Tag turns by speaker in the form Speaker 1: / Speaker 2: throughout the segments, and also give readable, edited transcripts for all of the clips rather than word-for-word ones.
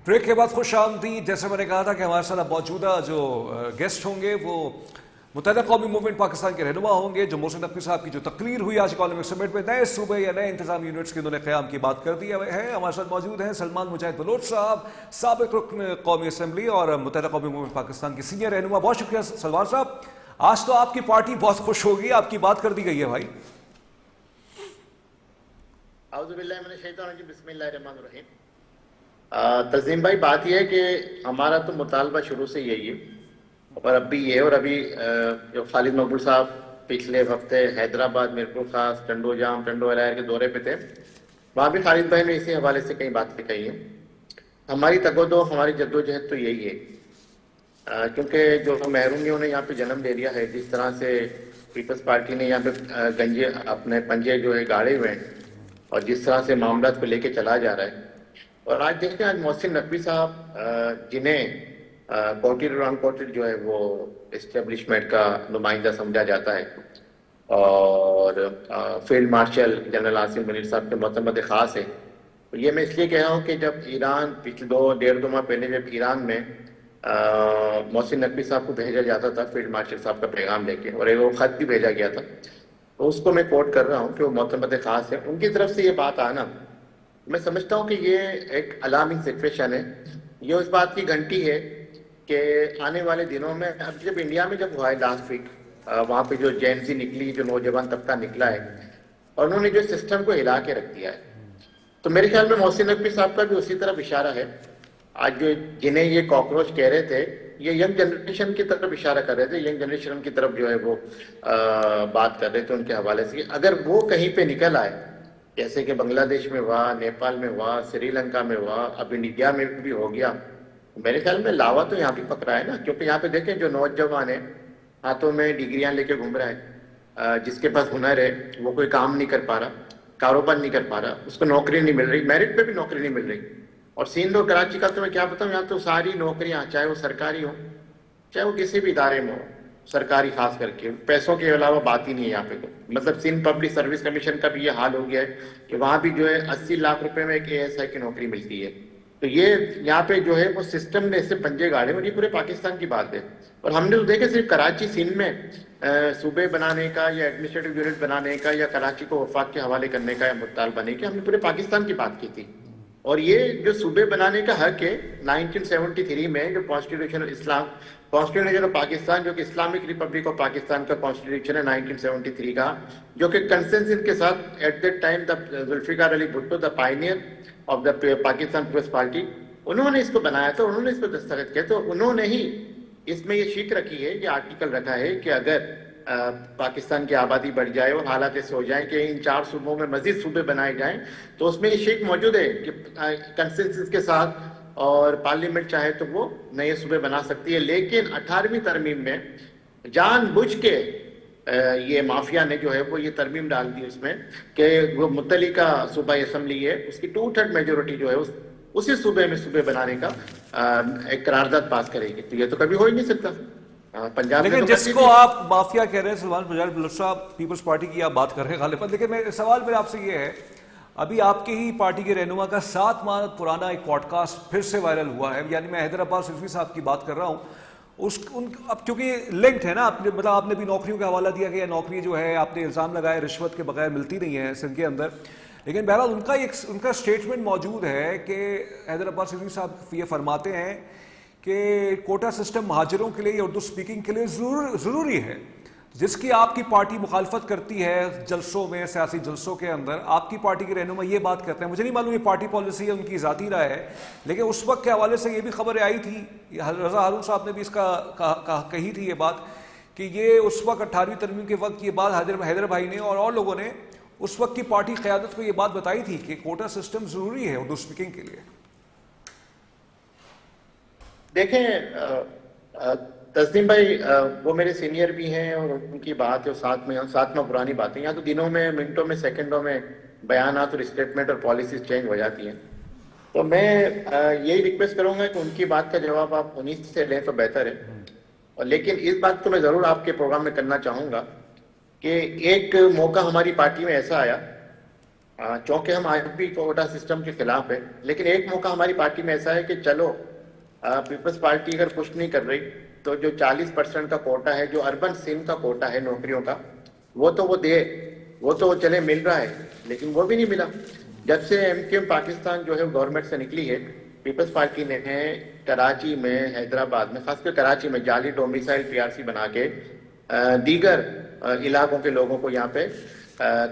Speaker 1: Break کے بعد خوش آمدید. جیسے میں نے کہا تھا کہ ہمارے ساتھ موجودہ جو گیسٹ ہوں گے وہ متحدہ قومی موومنٹ پاکستان کے رہنما ہوں گے. جو محسن نقوی صاحب کی جو تقریر ہوئی آج اکانومک سمٹ میں نئے صوبے یا نئے انتظامی یونٹس کے انہوں نے قیام کی بات کر دی ہے. ہمارے ساتھ موجود ہیں سلمان مجاہد بلوچ صاحب, سابق رکن قومی اسمبلی اور متحدہ قومی موومنٹ پاکستان کی سینئر رہنما. بہت شکریہ سلمان صاحب. آج تو آپ کی پارٹی بہت خوش ہوگی, آپ کی بات کر دی گئی ہے بھائی.
Speaker 2: اعوذ باللہ من الشیطان الرجیم, بسم اللہ الرحمن الرحیم. تنظیم بھائی, بات یہ ہے کہ ہمارا تو مطالبہ شروع سے یہی ہے اور اب بھی یہ ہے. اور ابھی جو خالد مقبول صاحب پچھلے ہفتے حیدرآباد, میرپور خاص, ٹنڈو جام, ٹنڈو علائر کے دورے پہ تھے, وہاں بھی خالد بھائی نے اسی حوالے سے کئی باتیں کہی ہیں. ہماری تگودو, ہماری جدوجہد تو یہی ہے کیونکہ جو محرومیوں نے یہاں پہ جنم لے لیا ہے, جس طرح سے پیپلز پارٹی نے یہاں پہ گنجے اپنے پنجے جو ہے گاڑے ہوئے ہیں اور جس طرح سے معاملات کو لے کے چلا جا رہا ہے. اور آج دیکھیں, آج محسن نقوی صاحب جنہیں کوٹڈ اور انکوٹڈ جو ہے وہ اسٹیبلشمنٹ کا نمائندہ سمجھا جاتا ہے, اور field marshal general Asim Munir صاحب کے معتمد خاص ہے. یہ میں اس لیے کہہ رہا ہوں کہ جب ایران پچھلے ڈیڑھ دو ماہ پہلے جب ایران میں محسن نقوی صاحب کو بھیجا جاتا تھا فیلڈ مارشل صاحب کا پیغام لے کے, اور ایک وہ خط بھی بھیجا گیا تھا, تو اس کو میں کوٹ کر رہا ہوں کہ وہ معتمد خاص ہے, ان کی طرف سے یہ بات آنا, میں سمجھتا ہوں کہ یہ ایک الارمنگ سچویشن ہے. یہ اس بات کی گھنٹی ہے کہ آنے والے دنوں میں, اب جب انڈیا میں جب ہوا ہے لاسٹ ویک, وہاں پہ جو جینزی نکلی, جو نوجوان طبقہ نکلا ہے, اور انہوں نے جو سسٹم کو ہلا کے رکھ دیا ہے, تو میرے خیال میں محسن نقوی صاحب کا بھی اسی طرف اشارہ ہے. آج جو جنہیں یہ کاکروچ کہہ رہے تھے, یہ ینگ جنریشن کی طرف اشارہ کر رہے تھے, ینگ جنریشن کی طرف جو ہے وہ بات کر رہے تھے ان کے حوالے سے. اگر وہ کہیں پہ نکل آئے, جیسے کہ بنگلہ دیش میں ہوا, نیپال میں ہوا, سری لنکا میں ہوا, اب انڈیا میں بھی ہو گیا, میرے خیال میں لاوا تو یہاں بھی پکڑا ہے نا. کیونکہ یہاں پہ دیکھیں جو نوجوان ہیں ہاتھوں میں ڈگریاں لے کے گھوم رہا ہے, جس کے پاس ہنر ہے وہ کوئی کام نہیں کر پا رہا, کاروبار نہیں کر پا رہا, اس کو نوکری نہیں مل رہی, میرٹ پہ بھی نوکری نہیں مل رہی. اور سندھ اور کراچی کا تو میں کیا بتاؤں, یہاں تو ساری نوکریاں, چاہے وہ سرکاری ہوں چاہے وہ کسی بھی ادارے میں ہو, سرکاری خاص کر کے, پیسوں کے علاوہ بات ہی نہیں ہے یہاں پہ. تو مطلب سندھ پبلک سروس کمیشن کا بھی یہ حال ہو گیا ہے کہ وہاں بھی جو ہے 80 لاکھ روپے میں ایک ASI کی نوکری ملتی ہے. تو یہ یہاں پہ جو ہے وہ سسٹم نے اس سے پنجے گاڑے, اور یہ پورے پاکستان کی بات ہے. اور ہم نے تو دیکھا صرف کراچی سندھ میں صوبے بنانے کا یا ایڈمنسٹریٹو یونٹ بنانے کا یا کراچی کو وفاق کے حوالے کرنے کا یا مطالبہ نہیں کیا, ہم نے پورے پاکستان کی بات کی تھی. اور یہ جو صوبے بنانے کا حق ہے 1973 میں, جو constitution Islam constitution of Pakistan, جو کہ اسلامک ریپبلک آف پاکستان کا کانسٹیٹیوشن ہے 1973 کا, جو کہ کنسنسس کے ساتھ at that time Zulfiqar Ali Bhutto, the pioneer of the Pakistan Peoples Party, انہوں نے اس کو بنایا تھا, انہوں نے اس کو دستخط کیا. تو انہوں نے ہی اس میں یہ شک رکھی ہے, یہ آرٹیکل رکھا ہے کہ اگر پاکستان کی آبادی بڑھ جائے اور حالات ایسے ہو جائیں کہ ان 4 صوبوں میں مزید صوبے بنائے جائیں, تو اس میں یہ شک موجود ہے کہ کنسنسس کے ساتھ اور پارلیمنٹ چاہے تو وہ نئے صوبے بنا سکتی ہے. لیکن 18ویں ترمیم میں جان بوجھ کے یہ مافیا نے جو ہے وہ یہ ترمیم ڈال دی اس میں کہ وہ متعلقہ صوبائی اسمبلی ہے, اس کی 2/3 میجورٹی جو ہے اسی صوبے میں صوبے بنانے کا ایک قرارداد پاس کرے گی. تو یہ تو کبھی ہو ہی نہیں سکتا. پنجاب میں
Speaker 1: لیکن
Speaker 2: تو
Speaker 1: جس کو آپ مافیا کہہ رہے ہیں سلمان مجاہد بلوچ صاحب, پیپلز پارٹی کی آپ بات کر رہے ہیں غالباً, لیکن سوال میرا آپ سے یہ ہے, ابھی آپ کی ہی پارٹی کے رہنما کا 7 ماہ پرانا ایک پوڈ کاسٹ پھر سے وائرل ہوا ہے, یعنی میں حیدرآباد رضوی صاحب کی بات کر رہا ہوں. اب چونکہ لنکڈ ہے نا, مطلب آپ نے بھی نوکریوں کا حوالہ دیا کہ نوکری جو ہے آپ نے الزام لگایا رشوت کے بغیر ملتی نہیں ہے سندھ کے اندر. لیکن بہرحال ان کا اسٹیٹمنٹ موجود ہے کہ حیدرآباد رضوی صاحب یہ فرماتے ہیں کہ کوٹا سسٹم مہاجروں کے لیے یا اردو سپیکنگ کے لیے ضروری ہے, جس کی آپ کی پارٹی مخالفت کرتی ہے جلسوں میں, سیاسی جلسوں کے اندر. آپ کی پارٹی کے رہنما یہ بات کرتے ہیں, مجھے نہیں معلوم یہ پارٹی پالیسی ہے, ان کی ذاتی رائے ہے, لیکن اس وقت کے حوالے سے یہ بھی خبریں آئی تھی, رضا ہارون صاحب نے بھی اس کا کہی تھی یہ بات, کہ یہ اس وقت 18ویں ترمیم کے وقت یہ بات حیدر بھائی نے اور لوگوں نے اس وقت کی پارٹی قیادت کو یہ بات بتائی تھی کہ کوٹا سسٹم ضروری ہے اردو سپیکنگ کے لیے.
Speaker 2: دیکھیں تسلیم بھائی, وہ میرے سینئر بھی ہیں اور ان کی بات ہے, ساتھ میں پرانی باتیں, یہاں تو دنوں میں, منٹوں میں, سیکنڈوں میں بیانات اور اسٹیٹمنٹ اور پالیسیز چینج ہو جاتی ہیں. تو میں یہی ریکویسٹ کروں گا کہ ان کی بات کا جواب آپ انہیں سے لیں تو بہتر ہے. اور لیکن اس بات کو میں ضرور آپ کے پروگرام میں کرنا چاہوں گا کہ ایک موقع ہماری پارٹی میں ایسا آیا چونکہ ہم آج بھی کوٹا سسٹم کے خلاف ہے، لیکن ایک موقع ہماری پارٹی میں ایسا ہے کہ چلو پیپلز پارٹی اگر کچھ نہیں کر رہی تو جو 40% کا کوٹا ہے، جو اربن سندھ کا کوٹا ہے نوکریوں کا، وہ تو وہ دے، وہ تو چلے مل رہا ہے، لیکن وہ بھی نہیں ملا۔ جب سے ایم کیو ایم پاکستان جو ہے گورنمنٹ سے نکلی ہے، پیپلز پارٹی نے کراچی میں، حیدرآباد میں، خاص کر کراچی میں جعلی ڈومیسائل پی آر سی بنا کے دیگر علاقوں کے لوگوں کو یہاں پہ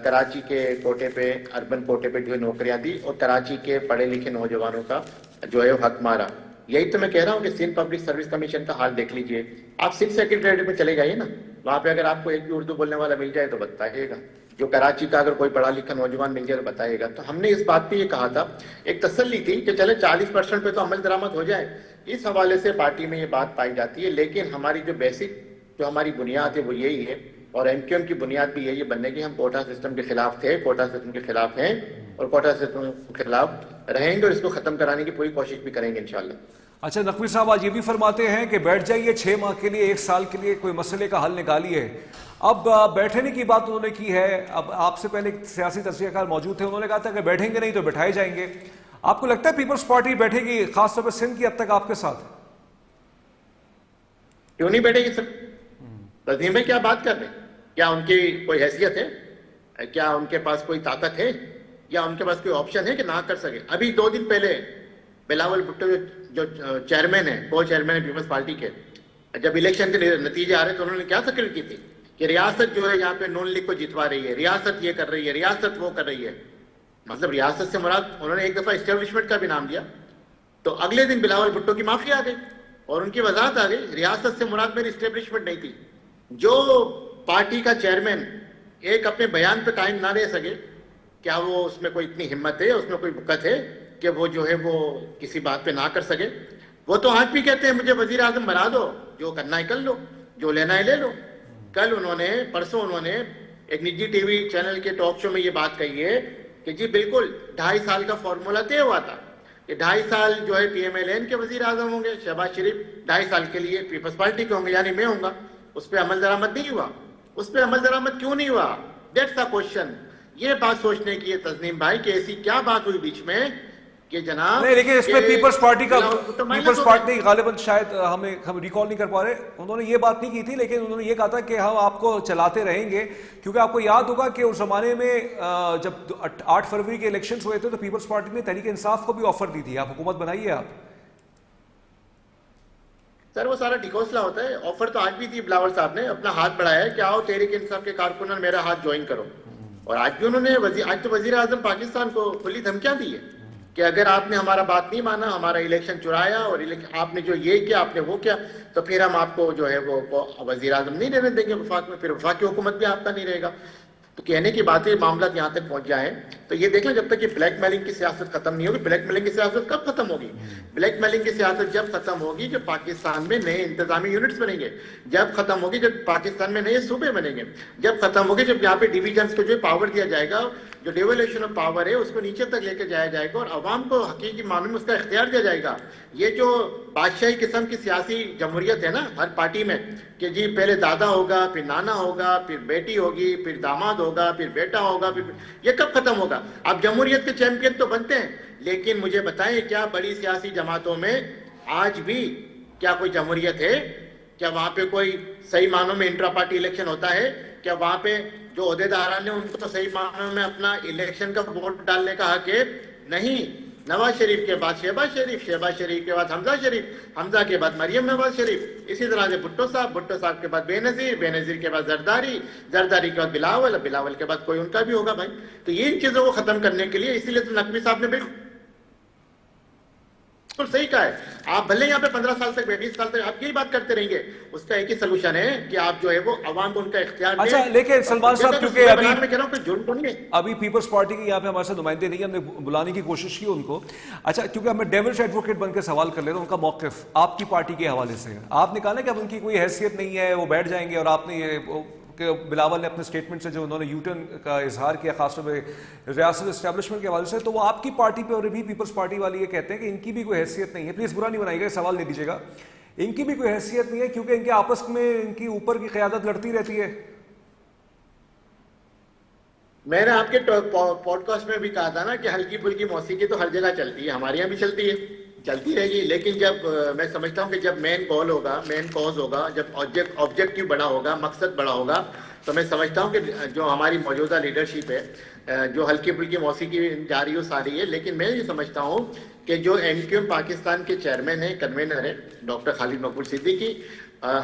Speaker 2: کراچی کے کوٹے پہ، اربن کوٹے پہ جو ہے نوکریاں دی، اور کراچی کے پڑھے لکھے نوجوانوں کا جو ہے حق مارا۔ یہی تو میں کہہ رہا ہوں کہ سندھ پبلک سروس کمیشن کا حال دیکھ لیجئے۔ آپ سندھ سیکریٹریٹ میں چلے جائیے نا، وہاں پہ اگر آپ کو ایک بھی اردو بولنے والا مل جائے تو بتائیے گا، جو کراچی کا اگر کوئی پڑھا لکھا نوجوان مل جائے تو بتائیے گا۔ تو ہم نے اس بات پہ یہ کہا تھا، ایک تسلی تھی کہ چلے 40% پہ تو عمل درآمد ہو جائے، اس حوالے سے پارٹی میں یہ بات پائی جاتی ہے۔ لیکن ہماری جو بیسک جو ہماری بنیاد ہے وہ یہی ہے، اور ایم کیو ایم کی بنیاد بھی یہی بننے کی، ہم کوٹا سسٹم کے خلاف تھے، کوٹا سسٹم کے خلاف ہیں، اور کوٹا سسٹم کے خلاف رہیں گے، اور اس کو ختم کرانے کی پوری کوشش بھی کریں گے انشاءاللہ۔
Speaker 1: اچھا نقوی صاحب آج یہ بھی فرماتے ہیں کہ بیٹھ جائیے 6 ماہ کے لیے، 1 سال کے لیے کوئی مسئلے کا حل نکالیے۔ اب بیٹھنے کی بات انہوں نے کی ہے، اب آپ سے پہلے سیاسی تجزیہ کار موجود تھے، انہوں نے کہا تھا کہ بیٹھیں گے نہیں تو بٹھائے جائیں گے۔ آپ کو لگتا ہے پیپلز پارٹی بیٹھے گی خاص طور پر سندھ کی حد تک آپ کے ساتھ؟
Speaker 2: کیوں نہیں بیٹھے گی سر؟ تسلیم بھائی کیا بات کر رہے ہیں؟ کیا ان کی کوئی حیثیت ہے؟ کیا ان کے پاس کوئی طاقت ہے؟ یا ان کے پاس کوئی آپشن ہے کہ نہ کر سکے؟ ابھی 2 دن پہلے بلاول بھٹو جو چیئرمین ہیں، کو چیئرمین ہے پیپلز پارٹی کے، جب الیکشن کے نتیجے آ رہے تو انہوں نے کیا تقریر کی تھی کہ ریاست جو ہے یہاں پہ نون لیگ کو جتوا رہی ہے، ریاست یہ کر رہی ہے، ریاست وہ کر رہی ہے۔ مطلب ریاست سے مراد انہوں نے ایک دفعہ اسٹیبلشمنٹ کا بھی نام لیا، تو اگلے دن بلاول بھٹو کی معافی آ گئی اور ان کی وضاحت آ گئی، ریاست سے مراد میری اسٹیبلشمنٹ نہیں تھی۔ جو پارٹی کا چیئرمین ایک اپنے بیان پہ قائم نہ رہ سکے، کیا وہ اس میں کوئی اتنی ہمت ہے، اس میں کوئی وقت ہے کہ وہ جو ہے وہ کسی بات پہ نہ کر سکے؟ وہ تو آج بھی کہتے ہیں مجھے وزیر اعظم بنا دو، جو کرنا ہے کر لو، جو لینا ہے لے لو۔ کل پرسوں انہوں نے ایک نجی ٹی وی چینل کے ٹاک شو میں یہ بات کہی ہے کہ جی بالکل 2.5 سال کا فارمولا طے ہوا تھا کہ 2.5 سال جو ہے پی ایم ایل این کے وزیر اعظم ہوں گے، شہباز شریف 2.5 سال کے لیے پیپلز پارٹی کے ہوں گے، یعنی میں ہوں گا۔ اس پہ عمل درآمد نہیں ہوا۔ اس پہ عمل درآمد کیوں نہیں ہوا؟ That's the question. یہ بات سوچنے کی ہے تسنیم بھائی کہ ایسی کیا بات ہوئی بیچ میں کہ جناب
Speaker 1: نہیں، لیکن اس پہ پیپلز پارٹی کا،
Speaker 2: تو
Speaker 1: پیپلز پارٹی غالباً شاید ہم ریکال نہیں کر پا رہے، انہوں نے یہ بات نہیں کی تھی، لیکن انہوں نے یہ کہا تھا کہ ہم آپ کو چلاتے رہیں گے، کیونکہ آپ کو یاد ہوگا کہ اس زمانے میں جب 8 فروری کے الیکشنز ہوئے تھے تو پیپلز پارٹی نے تحریک انصاف کو بھی آفر دی تھی، آپ حکومت بنائیے آپ۔
Speaker 2: سر وہ سارا ڈھکوسلا ہوتا ہے، آفر تو آج بھی تھی، بلاول صاحب نے اپنا ہاتھ بڑھایا ہے کہ آؤ تحریک انصاف کے کارکنان میرا ہاتھ جوائن کرو، اور آج بھی انہوں نے آج تو وزیر اعظم پاکستان کو کھلی دھمکیاں دی ہے کہ اگر آپ نے ہمارا بات نہیں مانا، ہمارا الیکشن چرایا، اور آپ نے جو یہ کیا، آپ نے وہ کیا، تو پھر ہم آپ کو جو ہے وہ وزیر اعظم نہیں رہنے دیں گے وفاق میں، پھر وفاقی حکومت بھی آپ کا نہیں رہے گا۔ تو کہنے کی باتیں، معاملات یہاں تک پہنچ جائیں تو یہ دیکھ لیں جب تک یہ بلیک میلنگ کی سیاست ختم نہیں ہوگی۔ بلیک میلنگ کی سیاست کب ختم ہوگی؟ بلیک میلنگ کی سیاست جب ختم ہوگی جب پاکستان میں نئے انتظامی یونٹس بنیں گے، جب ختم ہوگی جب پاکستان میں نئے صوبے بنیں گے، جب ختم ہوگی جب یہاں پہ ڈویژنس کو جو پاور دیا جائے گا، جو ڈیولیشن آف پاور ہے اس کو نیچے تک لے کے جایا جائے گا، اور عوام کو حقیقی معنی میں اس کا اختیار دیا جائے گا۔ یہ جو بادشاہی قسم کی سیاسی جمہوریت ہے نا ہر پارٹی میں، کہ جی پہلے دادا ہوگا، پھر نانا ہوگا، پھر بیٹی ہوگی، پھر داماد ہوگا، پھر بیٹا ہوگا، پھر یہ کب ختم ہوگا؟ آپ جمہوریت کے چیمپئن تو بنتے ہیں، لیکن مجھے بتائیں کیا بڑی سیاسی جماعتوں میں آج بھی کیا کوئی جمہوریت ہے؟ کیا وہاں پہ کوئی صحیح معنوں میں انٹرا پارٹی الیکشن ہوتا ہے؟ کیا وہاں پہ جو عہدیداران ہیں ان کو تو صحیح معنوں میں اپنا الیکشن کا ووٹ ڈالنے کا حق ہے؟ نہیں۔ نواز شریف کے بعد شہباز شریف، شہباز شریف کے بعد حمزہ شریف، حمزہ کے بعد مریم نواز شریف، اسی طرح سے بھٹو صاحب کے بعد بے نظیر کے بعد زرداری کے بعد بلاول کے بعد کوئی ان کا بھی ہوگا بھائی۔ تو یہ ان چیزوں کو ختم کرنے کے لیے، اسی لیے تو نقوی صاحب نے بالکل صحیح کہا ہے، آپ بھلے یہاں پہ 15 سال تک 20 سال تک آپ یہی بات کرتے رہیں گے، اس کا ایک ہی سلوشن ہے کہ آپ جو ہے وہ عوام کو ان کا اختیار دیں۔
Speaker 1: اچھا لیکن سلمان صاحب کیونکہ
Speaker 2: میں کہہ رہا ہوں کہ جھوٹ نہیں ہے،
Speaker 1: ابھی پیپلز پارٹی کے یہاں پہ ہمارے ساتھ نمائندے نہیں ہیں، ہم نے بلانے کی کوشش کی ان کو۔ اچھا کیونکہ ہمیں ڈیولز ایڈوکیٹ بن کے سوال کر لیتے ہیں، ان کا موقف آپ کی پارٹی کے حوالے سے، آپ نے کہا نا کہ اب ان کی کوئی حیثیت نہیں ہے، وہ بیٹھ جائیں گے، اور آپ نے یہ کہ بلاول نے اپنے سٹیٹمنٹ سے جو انہوں نے یو ٹرن کا اظہار کیا خاص طور پہ ریاست اسٹیبلشمنٹ کے حوالے سے، تو وہ آپ کی پارٹی پہ اور بھی پیپلز پارٹی والے یہ کہتے ہیں کہ ان کی بھی کوئی حیثیت نہیں ہے۔ پلیز برا نہیں بنائیے گا، سوال نہیں دیجیے گا، ان کی بھی کوئی حیثیت نہیں ہے کیونکہ ان کے آپس میں ان کی اوپر کی قیادت لڑتی رہتی ہے۔
Speaker 2: میں نے آپ کے پوڈ کاسٹ میں بھی کہا تھا نا کہ ہلکی پھلکی موسیقی تو ہر جگہ چلتی ہے، ہمارے یہاں بھی چلتی ہے، چلتی رہے گی، لیکن جب میں سمجھتا ہوں کہ جب مین گول ہوگا، مین کوز ہوگا، جب آبجیکٹیو بڑا ہوگا، مقصد بڑا ہوگا، تو میں سمجھتا ہوں کہ جو ہماری موجودہ لیڈرشپ ہے، جو ہلکی پھلکی موسیقی جاری و ساری ہے، لیکن میں یہ سمجھتا ہوں کہ جو این کیو ایم پاکستان کے چیئرمین ہیں، کنوینر ہیں ڈاکٹر خالد مقبول صدیقی،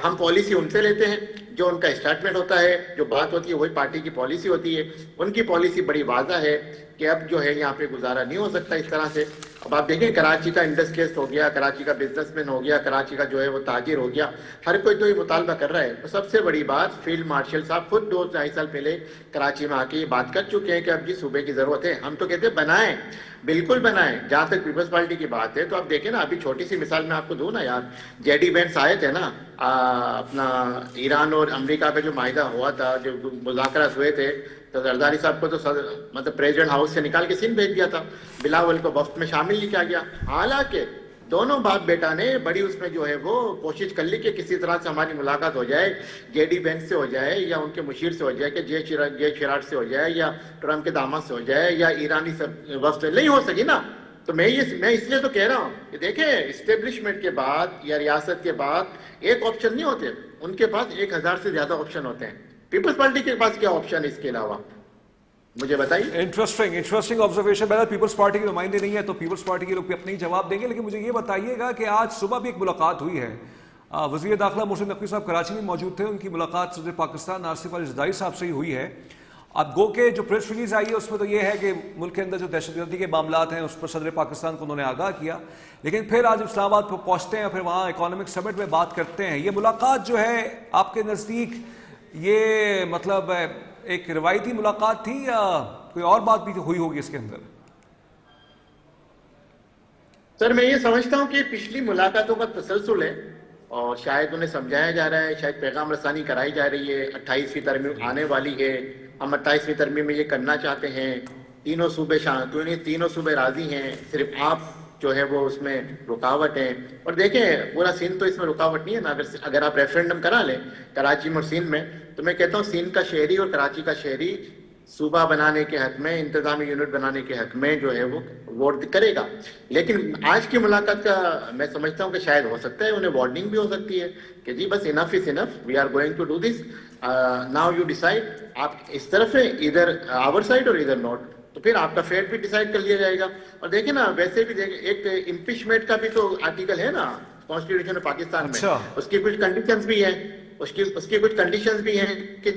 Speaker 2: ہم پالیسی ان سے لیتے ہیں، جو ان کا اسٹیٹمنٹ ہوتا ہے، جو بات ہوتی ہے وہی پارٹی کی پالیسی ہوتی ہے، ان کی پالیسی بڑی واضح ہے کہ اب جو ہے یہاں پہ گزارا نہیں ہو سکتا اس طرح سے۔ اب آپ دیکھیں کراچی کا انڈسٹریسٹ ہو گیا، کراچی کا بزنس مین ہو گیا، کراچی کا جو ہے وہ تاجر ہو گیا، ہر کوئی تو یہ مطالبہ کر رہا ہے۔ تو سب سے بڑی بات فیلڈ مارشل صاحب خود 2-2.5 سال پہلے کراچی میں آ کے یہ بات کر چکے ہیں کہ اب جی صوبے کی ضرورت ہے، ہم تو کہتے ہیں بنائیں، بالکل بنائیں۔ جہاں تک پیپلز پارٹی کی بات ہے تو آپ دیکھیں نا، ابھی چھوٹی سی مثال میں آپ کو دوں نا یار، جے ڈی وینس آئے تھے نا، اپنا ایران اور امریکہ کا جو معاہدہ ہوا تھا، جو مذاکرات ہوئے تھے، تو زرداری صاحب کو تو مطلب پریزیڈنٹ ہاؤس سے نکال کے سندھ بھیج دیا تھا، بلاول کو وفد میں شامل نہیں کیا گیا، حالانکہ دونوں باپ بیٹا نے بڑی اس میں جو ہے وہ کوشش کر لی کہ کسی طرح سے ہماری ملاقات ہو جائے، جے ڈی بینک سے ہو جائے یا ان کے مشیر سے ہو جائے، کہ جے شیراٹ سے ہو جائے یا ٹرمپ کے داماد سے ہو جائے یا ایرانی وفد سے، نہیں ہو سکی نا۔ تو میں اس لیے تو کہہ رہا ہوں کہ دیکھیں اسٹیبلشمنٹ کے بعد یا ریاست کے بعد ایک آپشن نہیں ہوتے، ان کے پاس 1000 سے زیادہ آپشن ہوتے ہیں۔ پیپلز پارٹی کے پاس کیا آپشن ہے اس کے علاوہ، مجھے بتائیے۔
Speaker 1: Interesting observation. بہرحال پیپلز پارٹی کے نمائندے نہیں ہے تو پیپلز پارٹی کے لوگ بھی اپنے ہی جواب دیں گے، لیکن مجھے یہ بتائیے گا کہ آج صبح بھی ایک ملاقات ہوئی ہے، وزیر داخلہ محسن نقوی صاحب کراچی میں موجود تھے، ان کی ملاقات صدر پاکستان آصف علی زرداری صاحب سے ہی ہوئی ہے۔ اب گو کہ جو پریس ریلیز آئی ہے اس میں تو یہ ہے کہ ملک کے اندر جو دہشت گردی کے معاملات ہیں اس پر صدر پاکستان کو انہوں نے آگاہ کیا، لیکن پھر آج اسلام آباد پہنچتے ہیں، پھر وہاں اکانومک سمٹ میں بات کرتے ہیں۔ یہ ملاقات جو ہے آپ کے نزدیک یہ مطلب ایک روایتی ملاقات تھی یا کوئی اور بات بھی ہوئی ہوگی اس کے اندر؟
Speaker 2: سر میں یہ سمجھتا ہوں کہ پچھلی ملاقاتوں کا تسلسل ہے اور شاید انہیں سمجھایا جا رہا ہے، شاید پیغام رسانی کرائی جا رہی ہے، 28ویں ترمیم آنے والی ہے، ہم 28ویں ترمیم میں یہ کرنا چاہتے ہیں، تینوں صوبے راضی ہیں، صرف آپ جو ہے وہ اس میں رکاوٹ ہیں۔ اور دیکھیں پورا سندھ تو اس میں رکاوٹ نہیں ہے نا، اگر آپ ریفرینڈم کرا لیں کراچی میں اور سندھ میں، تو میں کہتا ہوں سندھ کا شہری اور کراچی کا شہری صوبہ بنانے کے حق میں، انتظامی یونٹ بنانے کے حق میں جو ہے وہ ووٹ کرے گا۔ لیکن آج کی ملاقات کا میں سمجھتا ہوں کہ شاید ہو سکتا ہے انہیں وارننگ بھی ہو سکتی ہے کہ جی بس enough is enough, we are going to do this, now you decide, آپ اس طرف ہے ادھر آور سائڈ اور ادھر نوٹ، تو پھر آپ کا فیٹ بھی ڈیسائیڈ کر لیا جائے گا۔ اور دیکھیں نا ویسے بھی ایک امپیچمنٹ کا بھی تو آرٹیکل ہے نا کانسٹیٹیوشن آف پاکستان میں،
Speaker 1: اچھا،
Speaker 2: اس کی کچھ کنڈیشنز بھی ہیں، اس کی کچھ کنڈیشنز بھی ہیں کہ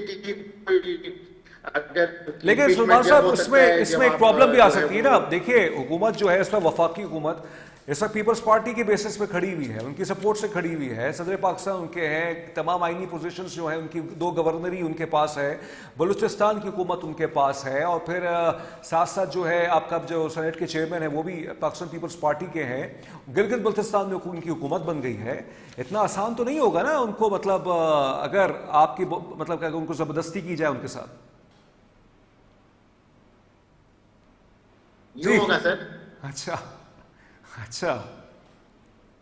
Speaker 1: لیکن سلطان صاحب اس میں ایک پرابلم بھی آ سکتی ہے نا۔ دیکھیے حکومت جو ہے اس میں وفاقی حکومت اس وقت پیپلز پارٹی کے بیسس پہ کھڑی ہوئی ہے، ان کی سپورٹ سے کھڑی ہوئی ہے، صدر پاکستان ان کے ہیں، تمام آئینی پوزیشنز جو ہیں ان کی 2 گورنری ان کے پاس ہے، بلوچستان کی حکومت ان کے پاس ہے، اور پھر ساتھ ساتھ جو ہے آپ کا جو سینٹ کے چیئرمین ہیں وہ بھی پاکستان پیپلز پارٹی کے ہیں، گلگت بلتستان میں ان کی حکومت بن گئی ہے۔ اتنا آسان تو نہیں ہوگا نا ان کو، مطلب اگر آپ کی مطلب کہ ان کو زبردستی کی جائے ان کے ساتھ؟
Speaker 2: یوں ہوگا سر۔
Speaker 1: اچھا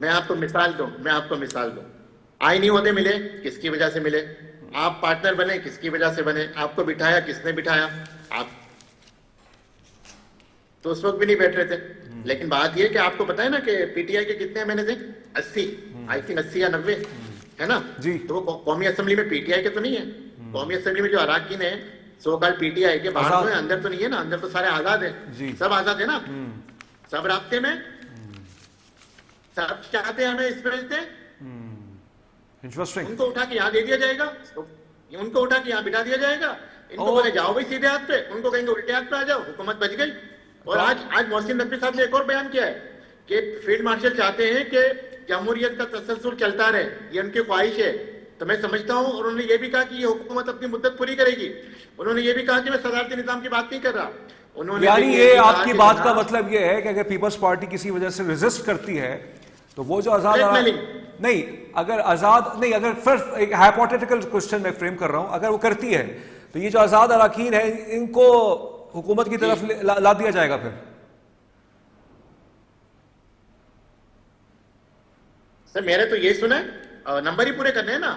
Speaker 2: میں آپ کو مثال دوں، آئینی عہدے ملے کس کی وجہ سے ملے، آپ پارٹنر بنے کس کی وجہ سے بنے، آپ کو بٹھایا کس نے بٹھایا، آپ تو اس وقت بھی نہیں بیٹھ رہے تھے۔ لیکن بات یہ کہ آپ کو پتا ہے نا کہ پی ٹی آئی کے کتنے میں نے سے 80 آئی تھنک 80 یا 90 ہے نا،
Speaker 1: جی،
Speaker 2: تو وہ قومی اسمبلی میں پی ٹی آئی کے تو نہیں ہے، قومی اسمبلی میں جو اراکین ہیں سو کال پی ٹی آئی کے باہر تو ہے، اندر تو نہیں ہے نا، اندر تو سارے آزاد ہیں، سب آزاد ہے نا، سب رابطے میں، سب چاہتے ہیں ہمیں اس میں سے، ان کو اٹھا کے یہاں دے دیا جائے گا، ان کو اٹھا کے یہاں بٹھا دیا جائے گا، ان کو بولے جاؤ بھائی سیدھے ہاتھ پہ، ان کو کہیں گے الٹے ہاتھ پہ آ جاؤ، حکومت بچ گئی۔ اور آج محسن نقوی صاحب نے ایک اور بیان کیا ہے کہ فیلڈ مارشل چاہتے ہیں کہ جمہوریت کا تسلسل چلتا رہے، یہ ان کی خواہش ہے۔ تو میں سمجھتا ہوں، اور انہوں نے یہ بھی کہا کہ یہ حکومت اپنی مدت پوری کرے گی، انہوں نے یہ بھی کہا کہ میں صدارتی نظام کی بات نہیں کر رہا، انہوں نے
Speaker 1: یعنی یہ آپ کی بات کا مطلب یہ ہے کہ اگر پیپلز پارٹی کسی وجہ سے ریزسٹ کرتی ہے تو وہ جو آزاد اگر فرسٹ ایک ہائپوتھیٹیکل کوسچن میں فریم کر رہا ہوں، اگر وہ کرتی ہے تو یہ جو آزاد اراکین ہیں ان کو حکومت کی طرف لا دیا جائے گا۔ پھر
Speaker 2: سر میرے تو یہ سنا ہے، نمبر ہی پورے کرنے ہیں نا،